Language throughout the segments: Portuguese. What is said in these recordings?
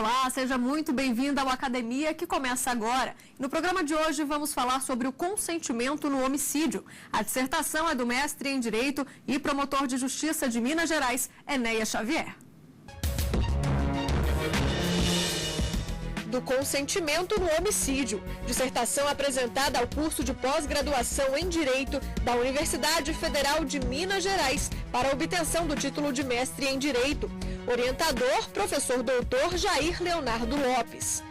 Olá, seja muito bem-vinda ao Academia, que começa agora. No programa de hoje vamos falar sobre o consentimento no homicídio. A dissertação é do mestre em Direito e promotor de Justiça de Minas Gerais, Enéas Xavier. Do consentimento no homicídio. Dissertação apresentada ao curso de pós-graduação em Direito da Universidade Federal de Minas Gerais para a obtenção do título de mestre em Direito. Orientador, professor doutor Jair Leonardo Lopes.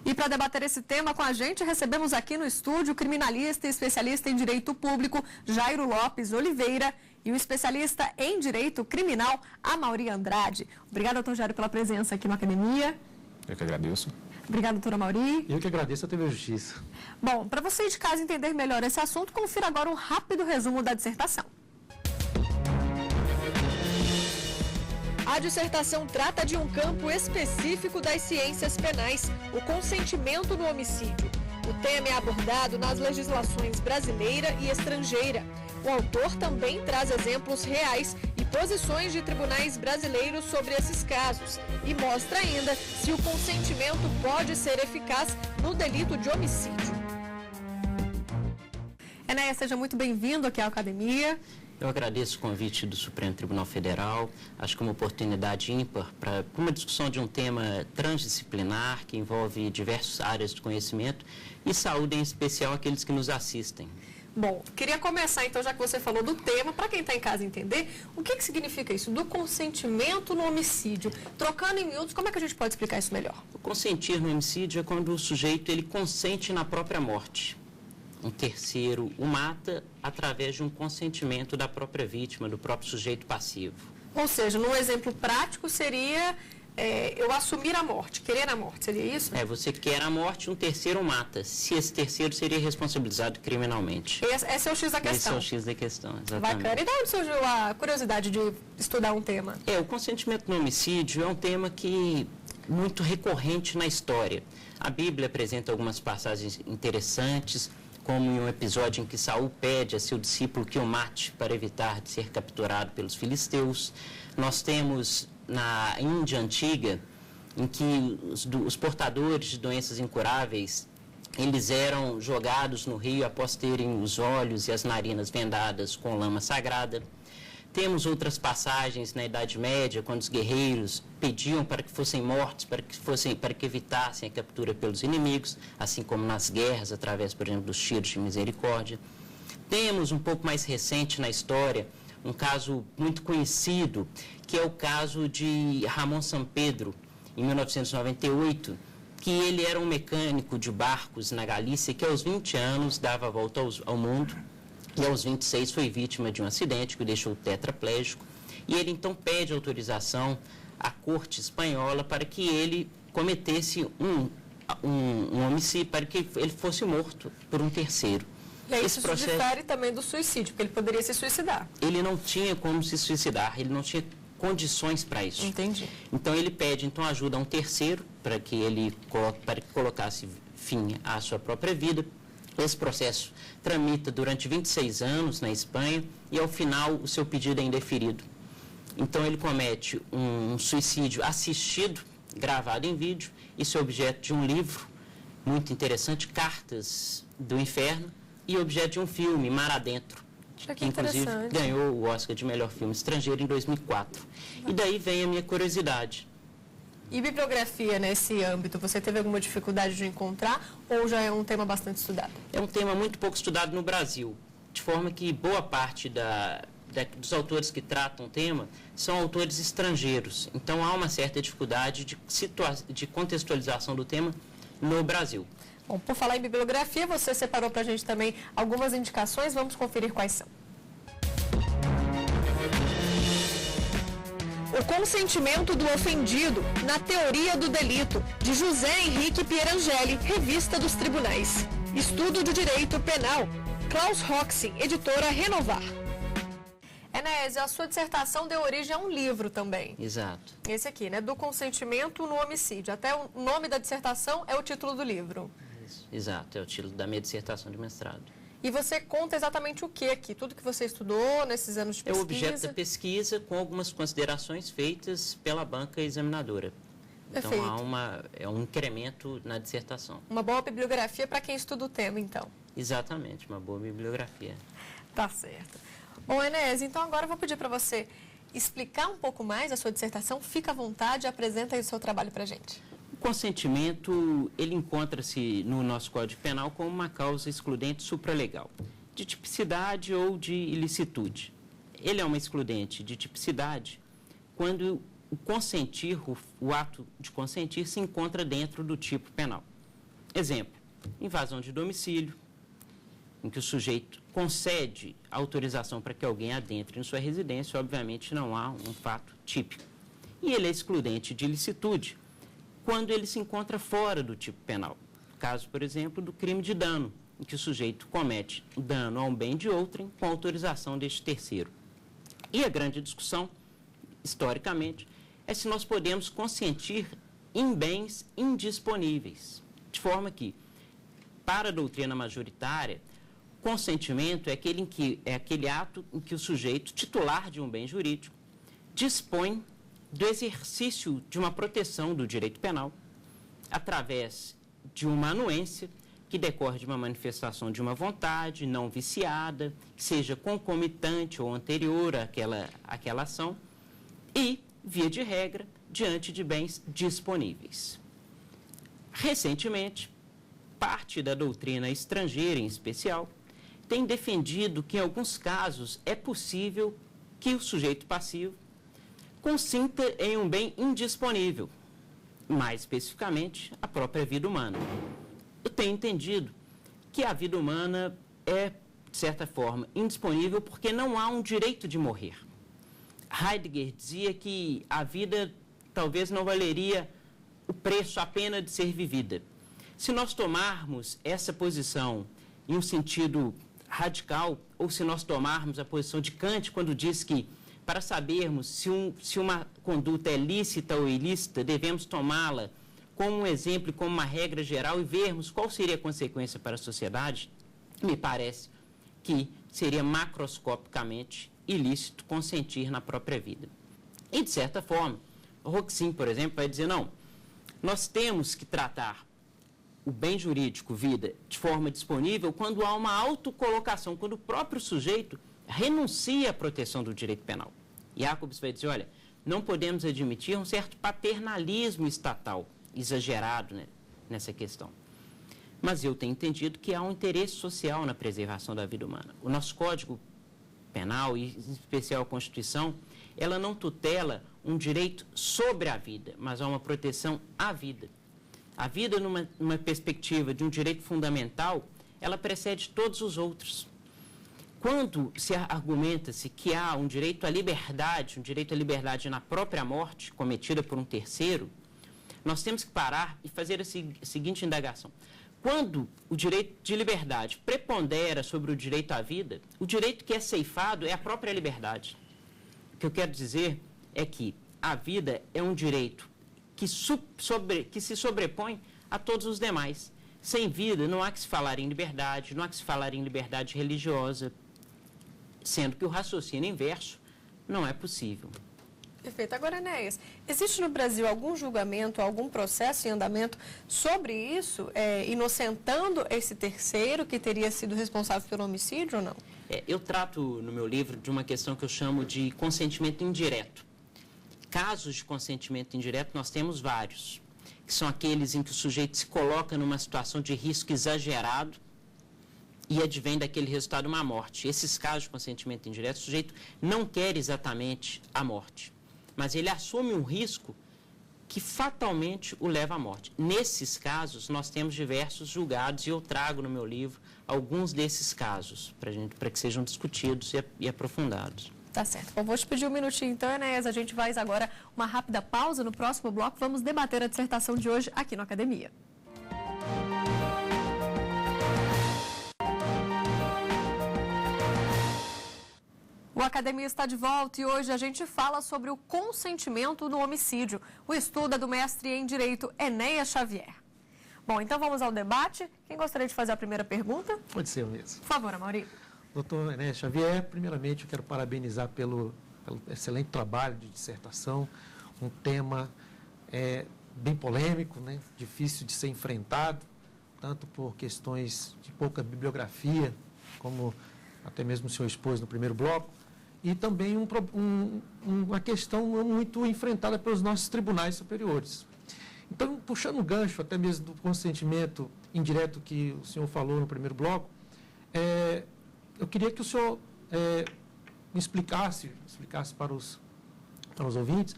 E para debater esse tema com a gente, recebemos aqui no estúdio o criminalista e especialista em Direito Público, Jairo Lopes Oliveira, e o especialista em Direito Criminal, Amaury Andrade. Obrigada, doutor Jairo, pela presença aqui na Academia. Eu que agradeço. Obrigada, doutora Amaury. Eu que agradeço a TV Justiça. Bom, para você de casa entender melhor esse assunto, confira agora um rápido resumo da dissertação. A dissertação trata de um campo específico das ciências penais, o consentimento no homicídio. O tema é abordado nas legislações brasileira e estrangeira. O autor também traz exemplos reais e posições de tribunais brasileiros sobre esses casos e mostra ainda se o consentimento pode ser eficaz no delito de homicídio. Enéas, seja muito bem-vindo aqui à Academia. Eu agradeço o convite do Supremo Tribunal Federal, acho que é uma oportunidade ímpar para uma discussão de um tema transdisciplinar que envolve diversas áreas de conhecimento e saúde, em especial aqueles que nos assistem. Bom, queria começar então, já que você falou do tema, para quem está em casa entender, o que significa isso do consentimento no homicídio? Trocando em miúdos, como é que a gente pode explicar isso melhor? O consentir no homicídio é quando o sujeito ele consente na própria morte. Um terceiro o mata através de um consentimento da própria vítima, do próprio sujeito passivo. Ou seja, num exemplo prático seria eu assumir a morte, querer a morte, seria isso? Você quer a morte, um terceiro o mata. Se esse terceiro seria responsabilizado criminalmente. Esse é o X da questão. Esse é o X da questão, exatamente. Bacana. E de onde surgiu a curiosidade de estudar um tema? O consentimento no homicídio é um tema que muito recorrente na história. A Bíblia apresenta algumas passagens interessantes, como em um episódio em que Saul pede a seu discípulo que o mate para evitar de ser capturado pelos filisteus. Nós temos na Índia antiga, em que os portadores de doenças incuráveis, eles eram jogados no rio após terem os olhos e as narinas vendadas com lama sagrada. Temos outras passagens na Idade Média, quando os guerreiros pediam para que fossem mortos, para que evitassem a captura pelos inimigos, assim como nas guerras, através, por exemplo, dos tiros de misericórdia. Temos um pouco mais recente na história, um caso muito conhecido, que é o caso de Ramon Sampedro, em 1998, que ele era um mecânico de barcos na Galícia, que aos 20 anos dava a volta ao mundo, e aos 26 foi vítima de um acidente que o deixou tetraplégico, e ele então pede autorização à corte espanhola para que ele cometesse um homicídio, para que ele fosse morto por um terceiro. E aí isso difere também do suicídio, porque ele poderia se suicidar. Ele não tinha como se suicidar, ele não tinha condições para isso. Entendi. Então ele pede ajuda a um terceiro para que ele colocasse fim à sua própria vida. Esse processo tramita durante 26 anos na Espanha e, ao final, o seu pedido é indeferido. Então, ele comete um suicídio assistido, gravado em vídeo. Isso é objeto de um livro muito interessante, Cartas do Inferno, e objeto de um filme, Mar Adentro, que inclusive ganhou o Oscar de melhor filme estrangeiro em 2004. E daí vem a minha curiosidade. E bibliografia nesse âmbito, você teve alguma dificuldade de encontrar ou já é um tema bastante estudado? É um tema muito pouco estudado no Brasil, de forma que boa parte dos autores que tratam o tema são autores estrangeiros. Então, há uma certa dificuldade de contextualização do tema no Brasil. Bom, por falar em bibliografia, você separou para a gente também algumas indicações, vamos conferir quais são. O consentimento do ofendido na teoria do delito, de José Henrique Pierangeli, Revista dos Tribunais. Estudo de Direito Penal, Klaus Roxin, editora Renovar. Enéas, a sua dissertação deu origem a um livro também. Exato. Esse aqui, né? Do consentimento no homicídio. Até o nome da dissertação é o título do livro. Isso. Exato, é o título da minha dissertação de mestrado. E você conta exatamente o que aqui? Tudo que você estudou nesses anos de pesquisa? É o objeto da pesquisa com algumas considerações feitas pela banca examinadora. Perfeito. Então, há um incremento na dissertação. Uma boa bibliografia para quem estuda o tema, então. Exatamente, uma boa bibliografia. Tá certo. Bom, Enéas, então agora eu vou pedir para você explicar um pouco mais a sua dissertação. Fica à vontade e apresenta aí o seu trabalho para a gente. O consentimento, ele encontra-se no nosso Código Penal como uma causa excludente supralegal, de tipicidade ou de ilicitude. Ele é uma excludente de tipicidade quando o consentir, o ato de consentir, se encontra dentro do tipo penal. Exemplo, invasão de domicílio, em que o sujeito concede autorização para que alguém adentre em sua residência, obviamente não há um fato típico. E ele é excludente de ilicitude quando ele se encontra fora do tipo penal. Caso, por exemplo, do crime de dano, em que o sujeito comete dano a um bem de outrem com autorização deste terceiro. E a grande discussão, historicamente, é se nós podemos consentir em bens indisponíveis. De forma que, para a doutrina majoritária, consentimento é aquele ato em que o sujeito, titular de um bem jurídico, dispõe do exercício de uma proteção do direito penal através de uma anuência que decorre de uma manifestação de uma vontade não viciada, que seja concomitante ou anterior àquela ação e, via de regra, diante de bens disponíveis. Recentemente, parte da doutrina estrangeira, em especial, tem defendido que, em alguns casos, é possível que o sujeito passivo consinta em um bem indisponível, mais especificamente, a própria vida humana. Eu tenho entendido que a vida humana é, de certa forma, indisponível porque não há um direito de morrer. Heidegger dizia que a vida talvez não valeria o preço, a pena de ser vivida. Se nós tomarmos essa posição em um sentido radical, ou se nós tomarmos a posição de Kant, quando diz que, para sabermos se uma conduta é lícita ou ilícita, devemos tomá-la como um exemplo e como uma regra geral e vermos qual seria a consequência para a sociedade, me parece que seria macroscopicamente ilícito consentir na própria vida. E, de certa forma, o Roxin, por exemplo, vai dizer, não, nós temos que tratar o bem jurídico, vida, de forma disponível quando há uma autocolocação, quando o próprio sujeito renuncia à proteção do direito penal. Jacobs vai dizer, olha, não podemos admitir um certo paternalismo estatal exagerado, né, nessa questão. Mas eu tenho entendido que há um interesse social na preservação da vida humana. O nosso Código Penal, e em especial a Constituição, ela não tutela um direito sobre a vida, mas há uma proteção à vida. A vida, numa perspectiva de um direito fundamental, ela precede todos os outros. Quando se argumenta-se que há um direito à liberdade na própria morte, cometida por um terceiro, nós temos que parar e fazer a seguinte indagação. Quando o direito de liberdade prepondera sobre o direito à vida, o direito que é ceifado é a própria liberdade. O que eu quero dizer é que a vida é um direito que se sobrepõe a todos os demais. Sem vida, não há que se falar em liberdade, não há que se falar em liberdade religiosa, sendo que o raciocínio inverso não é possível. Perfeito. Agora, Enéas, existe no Brasil algum julgamento, algum processo em andamento sobre isso, inocentando esse terceiro que teria sido responsável pelo homicídio ou não? Eu trato no meu livro de uma questão que eu chamo de consentimento indireto. Casos de consentimento indireto nós temos vários, que são aqueles em que o sujeito se coloca numa situação de risco exagerado e advém daquele resultado uma morte. Esses casos de consentimento indireto, o sujeito não quer exatamente a morte, mas ele assume um risco que fatalmente o leva à morte. Nesses casos, nós temos diversos julgados e eu trago no meu livro alguns desses casos para que sejam discutidos e aprofundados. Tá certo. Bom, vou te pedir um minutinho então, Enéas. A gente faz agora uma rápida pausa. No próximo bloco, vamos debater a dissertação de hoje aqui no Academia. O Academia está de volta e hoje a gente fala sobre o consentimento no homicídio. O estudo é do mestre em Direito, Enéas Xavier. Bom, então vamos ao debate. Quem gostaria de fazer a primeira pergunta? Pode ser eu mesmo. Por favor, Amaury. Doutor Enéas Xavier, primeiramente eu quero parabenizar pelo excelente trabalho de dissertação, um tema bem polêmico, né? Difícil de ser enfrentado, tanto por questões de pouca bibliografia, como até mesmo o senhor expôs no primeiro bloco, e também uma questão muito enfrentada pelos nossos tribunais superiores. Então, puxando o gancho até mesmo do consentimento indireto que o senhor falou no primeiro bloco, eu queria que o senhor me explicasse para os ouvintes,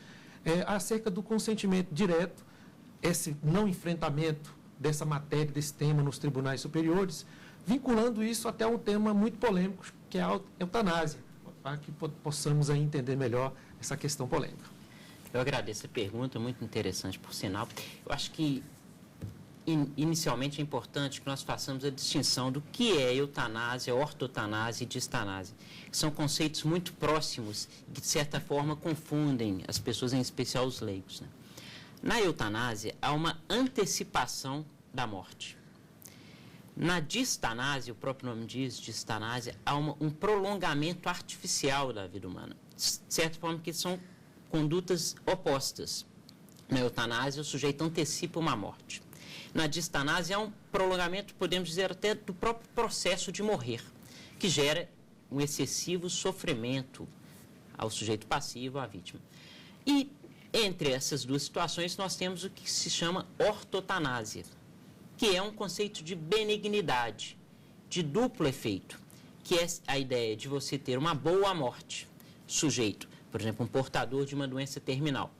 acerca do consentimento direto, esse não enfrentamento dessa matéria, desse tema nos tribunais superiores, vinculando isso até um tema muito polêmico, que é a eutanásia, para que possamos aí entender melhor essa questão polêmica. Eu agradeço a pergunta, muito interessante, por sinal. Eu acho que, inicialmente, é importante que nós façamos a distinção do que é eutanásia, ortotanásia e distanásia, que são conceitos muito próximos e que, de certa forma, confundem as pessoas, em especial os leigos, né? Na eutanásia, há uma antecipação da morte. Na distanásia, o próprio nome diz, distanásia, há um prolongamento artificial da vida humana, de certa forma que são condutas opostas. Na eutanásia, o sujeito antecipa uma morte. Na distanásia, há um prolongamento, podemos dizer até, do próprio processo de morrer, que gera um excessivo sofrimento ao sujeito passivo, à vítima. E, entre essas duas situações, nós temos o que se chama ortotanásia, que é um conceito de benignidade, de duplo efeito, que é a ideia de você ter uma boa morte, sujeito, por exemplo, um portador de uma doença terminal.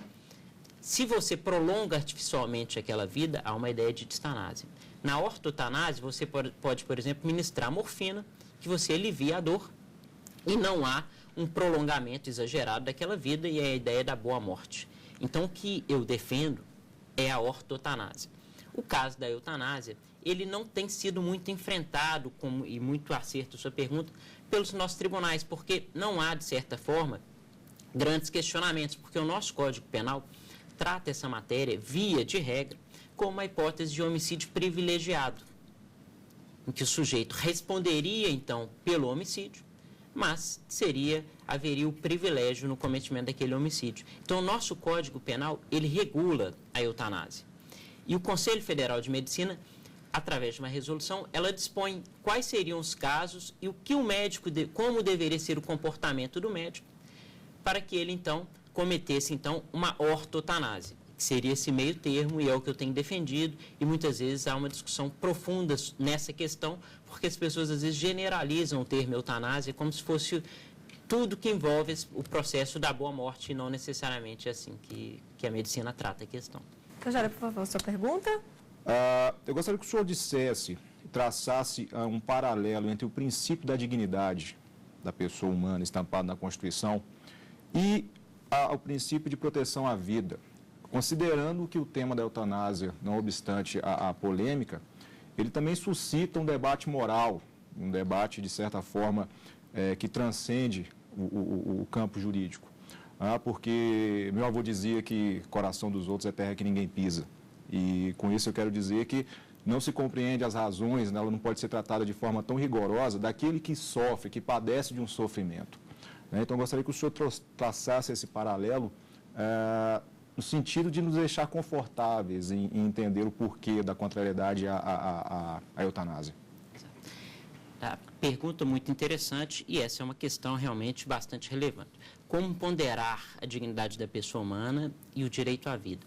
Se você prolonga artificialmente aquela vida, há uma ideia de distanásia. Na ortotanásia, você pode, por exemplo, ministrar morfina, que você alivia a dor, e não há um prolongamento exagerado daquela vida, e é a ideia da boa morte. Então, o que eu defendo é a ortotanásia. O caso da eutanásia, ele não tem sido muito enfrentado, e muito acerto a sua pergunta, pelos nossos tribunais, porque não há, de certa forma, grandes questionamentos, porque o nosso Código Penal trata essa matéria, via de regra, como uma hipótese de homicídio privilegiado, em que o sujeito responderia, então, pelo homicídio, mas haveria o privilégio no cometimento daquele homicídio. Então, o nosso Código Penal, ele regula a eutanásia. E o Conselho Federal de Medicina, através de uma resolução, ela dispõe quais seriam os casos e o que o médico, como deveria ser o comportamento do médico, para que ele, então, cometesse, então, uma ortotanásia, que seria esse meio termo, e é o que eu tenho defendido, e muitas vezes há uma discussão profunda nessa questão, porque as pessoas, às vezes, generalizam o termo eutanásia como se fosse tudo que envolve o processo da boa morte, e não necessariamente assim que a medicina trata a questão. Cajara, por favor, sua pergunta. Eu gostaria que o senhor dissesse, traçasse um paralelo entre o princípio da dignidade da pessoa humana estampado na Constituição e o princípio de proteção à vida, considerando que o tema da eutanásia, não obstante a polêmica, ele também suscita um debate moral, um debate, de certa forma, que transcende o campo jurídico. Porque meu avô dizia que coração dos outros é terra que ninguém pisa. E com isso eu quero dizer que não se compreende as razões, né, ela não pode ser tratada de forma tão rigorosa daquele que sofre, que padece de um sofrimento. Então, eu gostaria que o senhor traçasse esse paralelo no sentido de nos deixar confortáveis em entender o porquê da contrariedade à eutanásia. A pergunta muito interessante, e essa é uma questão realmente bastante relevante. Como ponderar a dignidade da pessoa humana e o direito à vida?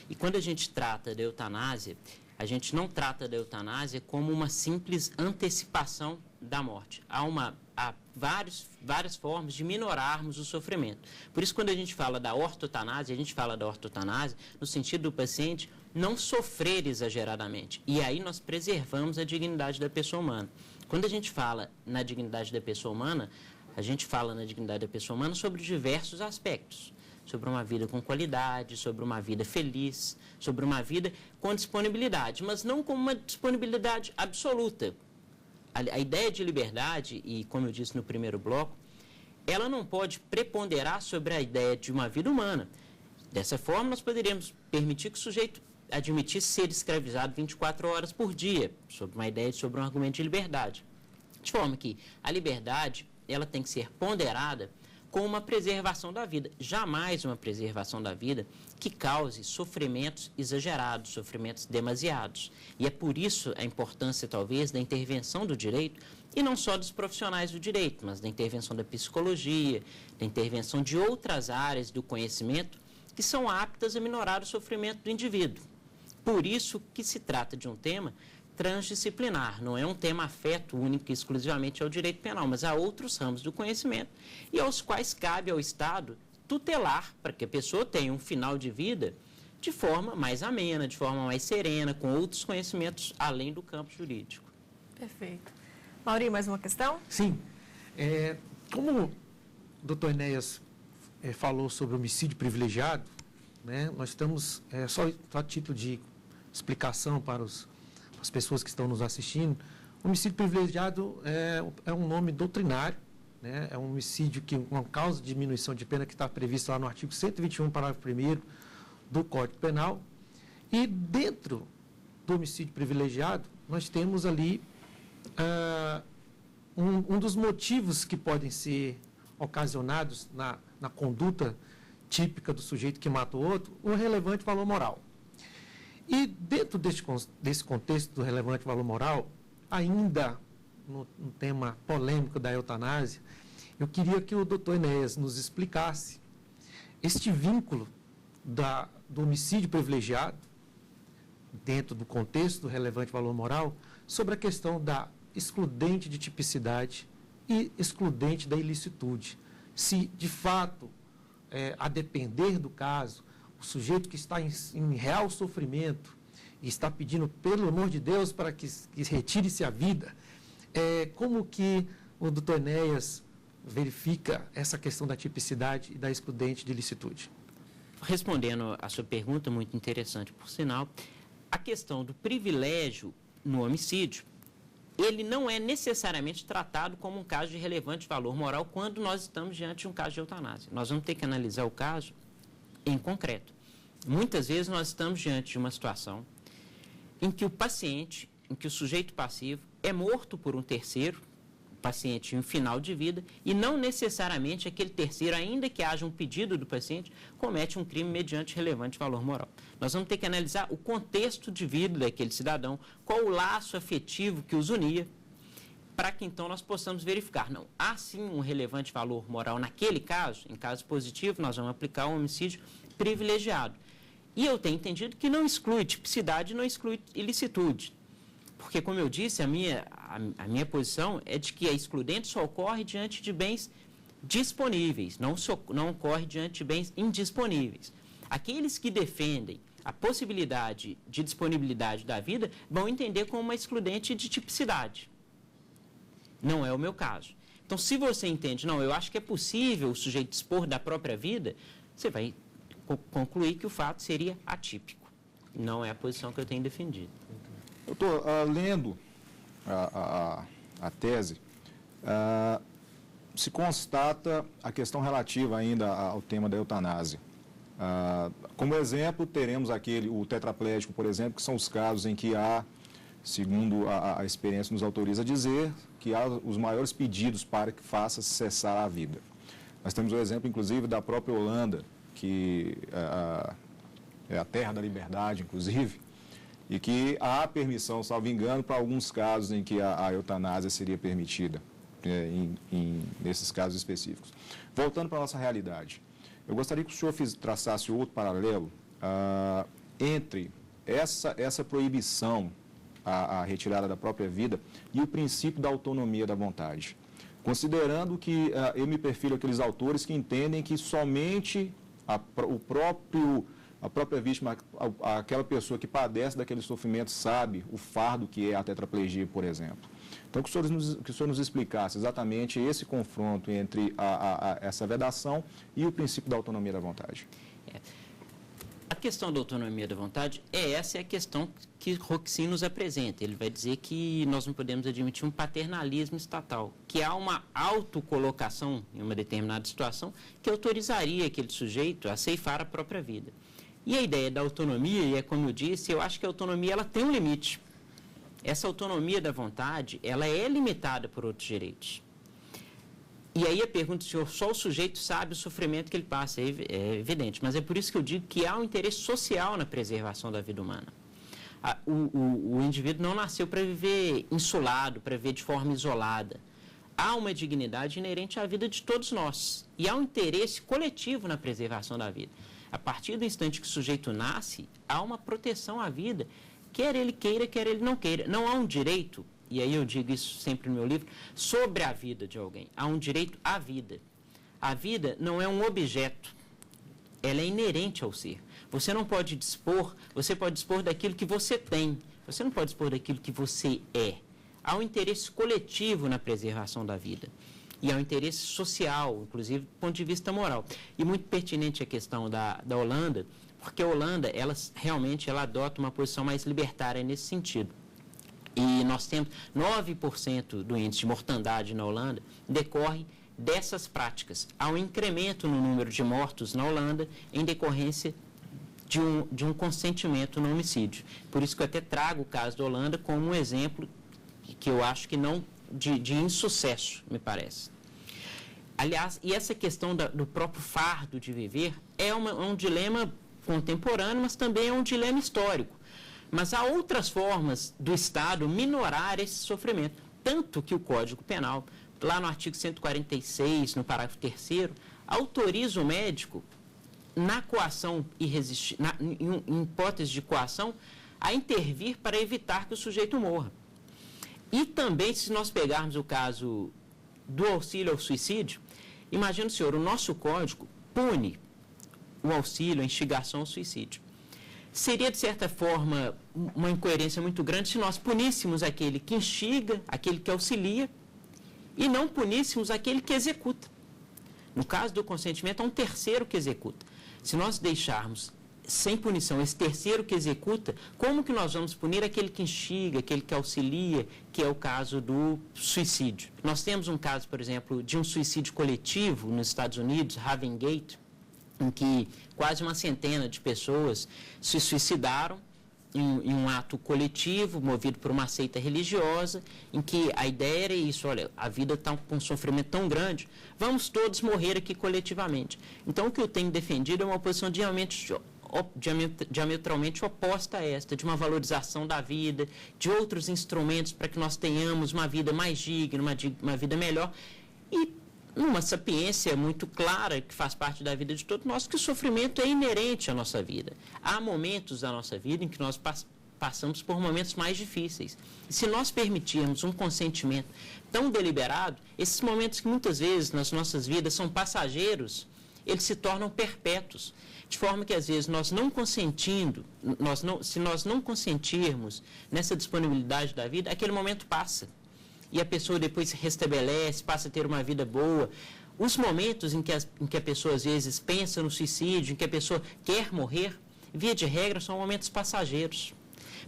E quando a gente trata da eutanásia, a gente não trata da eutanásia como uma simples antecipação da morte. Há várias formas de minorarmos o sofrimento. Por isso, quando a gente fala da ortotanásia, a gente fala da ortotanásia no sentido do paciente não sofrer exageradamente. E aí nós preservamos a dignidade da pessoa humana. Quando a gente fala na dignidade da pessoa humana, a gente fala na dignidade da pessoa humana sobre diversos aspectos. Sobre uma vida com qualidade, sobre uma vida feliz, sobre uma vida com disponibilidade, mas não com uma disponibilidade absoluta. A ideia de liberdade, e como eu disse no primeiro bloco, ela não pode preponderar sobre a ideia de uma vida humana. Dessa forma, nós poderíamos permitir que o sujeito admitisse ser escravizado 24 horas por dia, sobre uma ideia, sobre um argumento de liberdade. De forma que a liberdade, ela tem que ser ponderada com uma preservação da vida. Jamais uma preservação da vida que cause sofrimentos exagerados, sofrimentos demasiados. E é por isso a importância, talvez, da intervenção do direito, e não só dos profissionais do direito, mas da intervenção da psicologia, da intervenção de outras áreas do conhecimento que são aptas a minorar o sofrimento do indivíduo. Por isso que se trata de um tema transdisciplinar, não é um tema afeto único e exclusivamente ao direito penal, mas há outros ramos do conhecimento e aos quais cabe ao Estado tutelar para que a pessoa tenha um final de vida de forma mais amena, de forma mais serena, com outros conhecimentos além do campo jurídico. Perfeito. Maurinho, mais uma questão? Sim. Como o doutor Enéas falou sobre homicídio privilegiado, né, nós estamos, só a título de explicação para as pessoas que estão nos assistindo, homicídio privilegiado é um nome doutrinário, né, é um homicídio que uma causa de diminuição de pena que está prevista lá no artigo 121, parágrafo 1º do Código Penal. E dentro do homicídio privilegiado, nós temos ali um dos motivos que podem ser ocasionados na conduta típica do sujeito que mata o outro, o relevante valor moral. E dentro desse contexto do relevante valor moral, ainda no tema polêmico da eutanásia, eu queria que o doutor Enéas nos explicasse este vínculo do homicídio privilegiado, dentro do contexto do relevante valor moral, sobre a questão da excludente de tipicidade e excludente da ilicitude. Se, de fato, a depender do caso, o sujeito que está em real sofrimento e está pedindo, pelo amor de Deus, para que retire-se a vida, como que o doutor Enéas verifica essa questão da tipicidade e da excludente de ilicitude? Respondendo à sua pergunta, muito interessante, por sinal, a questão do privilégio no homicídio, ele não é necessariamente tratado como um caso de relevante valor moral quando nós estamos diante de um caso de eutanásia. Nós vamos ter que analisar o caso em concreto. Muitas vezes nós estamos diante de uma situação em que o paciente, em que o sujeito passivo é morto por um terceiro, o paciente em um final de vida, e não necessariamente aquele terceiro, ainda que haja um pedido do paciente, comete um crime mediante relevante valor moral. Nós vamos ter que analisar o contexto de vida daquele cidadão, qual o laço afetivo que os unia, para que então nós possamos verificar, não, há sim um relevante valor moral naquele caso, em caso positivo, nós vamos aplicar um homicídio privilegiado. E eu tenho entendido que não exclui tipicidade, não exclui ilicitude. Porque, como eu disse, a minha posição é de que a excludente só ocorre diante de bens disponíveis, não ocorre diante de bens indisponíveis. Aqueles que defendem a possibilidade de disponibilidade da vida vão entender como uma excludente de tipicidade. Não é o meu caso. Então, se você entende, não, eu acho que é possível o sujeito dispor da própria vida, você vai concluir que o fato seria atípico. Não é a posição que eu tenho defendido. Doutor, lendo a tese, se constata a questão relativa ainda ao tema da eutanásia. Como exemplo, teremos o tetraplégico, por exemplo, que são os casos em que há, segundo a experiência nos autoriza a dizer, que há os maiores pedidos para que faça cessar a vida. Nós temos o exemplo, inclusive, da própria Holanda, que é a terra da liberdade, inclusive, e que há permissão, salvo engano, para alguns casos em que a eutanásia seria permitida, nesses casos específicos. Voltando para a nossa realidade, eu gostaria que o senhor traçasse outro paralelo entre essa proibição à retirada da própria vida e o princípio da autonomia da vontade. Considerando que eu me perfilo aqueles autores que entendem que somente a própria vítima, aquela pessoa que padece daquele sofrimento, sabe o fardo que é a tetraplegia, por exemplo. Então, que o senhor nos explicasse exatamente esse confronto entre essa vedação e o princípio da autonomia da vontade. A questão da autonomia da vontade, essa é a questão que Roxin nos apresenta. Ele vai dizer que nós não podemos admitir um paternalismo estatal, que há uma autocolocação em uma determinada situação que autorizaria aquele sujeito a ceifar a própria vida. E a ideia da autonomia, e é como eu disse, eu acho que a autonomia ela tem um limite. Essa autonomia da vontade, ela é limitada por outros direitos. E aí a pergunta, senhor, só o sujeito sabe o sofrimento que ele passa, é evidente, mas é por isso que eu digo que há um interesse social na preservação da vida humana. O indivíduo não nasceu para viver insulado, para viver de forma isolada. Há uma dignidade inerente à vida de todos nós. E há um interesse coletivo na preservação da vida. A partir do instante que o sujeito nasce, há uma proteção à vida, quer ele queira, quer ele não queira. Não há um direito, e aí eu digo isso sempre no meu livro, sobre a vida de alguém. Há um direito à vida. A vida não é um objeto, ela é inerente ao ser. Você não pode dispor, você pode dispor daquilo que você tem, você não pode dispor daquilo que você é. Há um interesse coletivo na preservação da vida. E há um interesse social, inclusive do ponto de vista moral. E muito pertinente a questão da Holanda, porque a Holanda, ela adota uma posição mais libertária nesse sentido. E nós temos 9% do índice de mortandade na Holanda decorre dessas práticas. Há um incremento no número de mortos na Holanda em decorrência de um consentimento no homicídio. Por isso que eu até trago o caso da Holanda como um exemplo que eu acho que não de insucesso, me parece. Aliás, e essa questão do próprio fardo de viver é um dilema contemporâneo, mas também é um dilema histórico. Mas há outras formas do Estado minorar esse sofrimento. Tanto que o Código Penal, lá no artigo 146, no parágrafo 3º, autoriza o médico, na coação em hipótese de coação, a intervir para evitar que o sujeito morra. E também, se nós pegarmos o caso do auxílio ao suicídio, imagina, senhor, o nosso código pune o auxílio, a instigação ao suicídio. Seria, de certa forma, uma incoerência muito grande se nós puníssemos aquele que instiga, aquele que auxilia, e não puníssemos aquele que executa. No caso do consentimento, há um terceiro que executa. Se nós deixarmos sem punição esse terceiro que executa, como que nós vamos punir aquele que instiga, aquele que auxilia, que é o caso do suicídio? Nós temos um caso, por exemplo, de um suicídio coletivo nos Estados Unidos, Ravengate, em que quase uma centena de pessoas se suicidaram em um ato coletivo, movido por uma seita religiosa, em que a ideia era isso: olha, a vida está com um sofrimento tão grande, vamos todos morrer aqui coletivamente. Então, o que eu tenho defendido é uma posição diametralmente oposta a esta, de uma valorização da vida, de outros instrumentos para que nós tenhamos uma vida mais digna, uma vida melhor, e numa sapiência muito clara, que faz parte da vida de todos nós, que o sofrimento é inerente à nossa vida. Há momentos da nossa vida em que nós passamos por momentos mais difíceis. E se nós permitirmos um consentimento tão deliberado, esses momentos que muitas vezes nas nossas vidas são passageiros, eles se tornam perpétuos. De forma que, às vezes, nós não consentindo, se nós não consentirmos nessa disponibilidade da vida, aquele momento passa. E a pessoa depois se restabelece, passa a ter uma vida boa. Os momentos em que a pessoa, às vezes, pensa no suicídio, em que a pessoa quer morrer, via de regra, são momentos passageiros.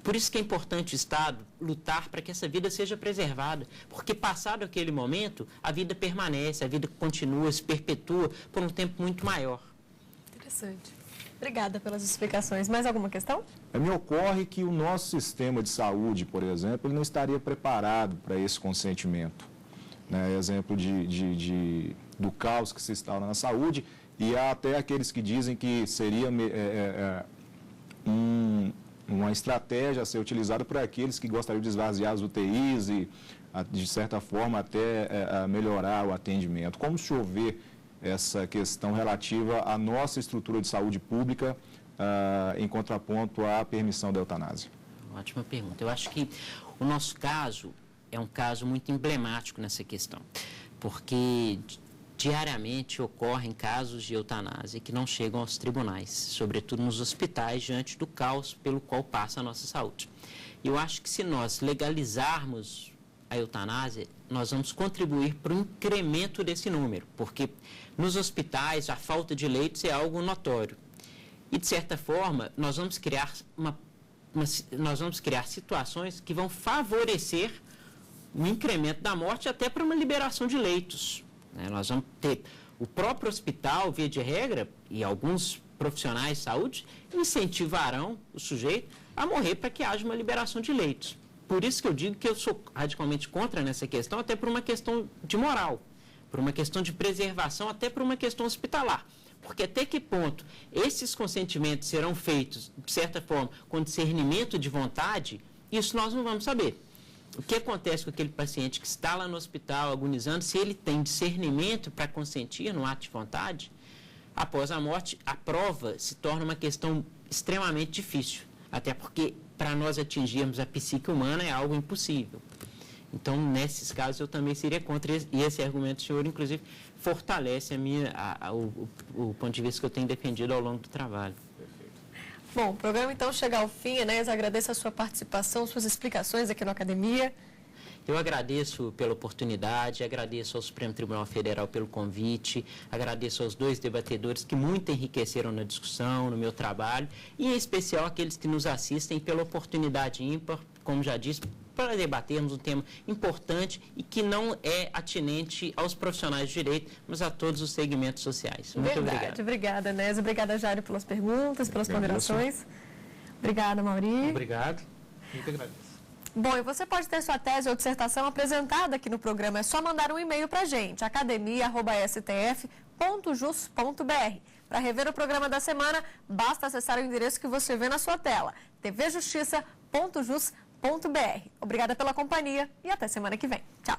Por isso que é importante o Estado lutar para que essa vida seja preservada, porque passado aquele momento, a vida permanece, a vida continua, se perpetua por um tempo muito maior. Interessante. Obrigada pelas explicações. Mais alguma questão? Me ocorre que o nosso sistema de saúde, por exemplo, ele não estaria preparado para esse consentimento. Né? Exemplo do caos que se instala na saúde, e há até aqueles que dizem que seria uma estratégia a ser utilizada por aqueles que gostariam de esvaziar as UTIs e, de certa forma, até melhorar o atendimento. Como o senhor vê essa questão relativa à nossa estrutura de saúde pública em contraponto à permissão da eutanásia? Ótima pergunta. Eu acho que o nosso caso é um caso muito emblemático nessa questão, porque diariamente ocorrem casos de eutanásia que não chegam aos tribunais, sobretudo nos hospitais, diante do caos pelo qual passa a nossa saúde. Eu acho que se nós legalizarmos a eutanásia, nós vamos contribuir para o incremento desse número, porque nos hospitais a falta de leitos é algo notório. E, de certa forma, nós vamos criar situações que vão favorecer o incremento da morte até para uma liberação de leitos. Nós vamos ter o próprio hospital, via de regra, e alguns profissionais de saúde incentivarão o sujeito a morrer para que haja uma liberação de leitos. Por isso que eu digo que eu sou radicalmente contra nessa questão, até por uma questão de moral. por uma questão de preservação, até por uma questão hospitalar. Porque até que ponto esses consentimentos serão feitos, de certa forma, com discernimento de vontade, isso nós não vamos saber. O que acontece com aquele paciente que está lá no hospital agonizando, se ele tem discernimento para consentir no ato de vontade, após a morte, a prova se torna uma questão extremamente difícil. Até porque, para nós atingirmos a psique humana, é algo impossível. Então, nesses casos, eu também seria contra, e esse argumento do senhor, inclusive, fortalece o ponto de vista que eu tenho defendido ao longo do trabalho. Bom, o programa então chega ao fim. Enéas, agradeço a sua participação, suas explicações aqui no Academia. Eu agradeço pela oportunidade, agradeço ao Supremo Tribunal Federal pelo convite, agradeço aos dois debatedores que muito enriqueceram na discussão, no meu trabalho, e em especial aqueles que nos assistem pela oportunidade ímpar, como já disse, para debatermos um tema importante e que não é atinente aos profissionais de direito, mas a todos os segmentos sociais. Muito obrigado. Obrigada, Enéas. Obrigada, Jairo, pelas perguntas, pelas ponderações. Obrigada, Mauri. Obrigado. Muito agradeço. Bom, e você pode ter sua tese ou dissertação apresentada aqui no programa. É só mandar um e-mail para a gente, academia@stf.jus.br. Para rever o programa da semana, basta acessar o endereço que você vê na sua tela, tvjustiça.jus.br. Obrigada pela companhia e até semana que vem. Tchau.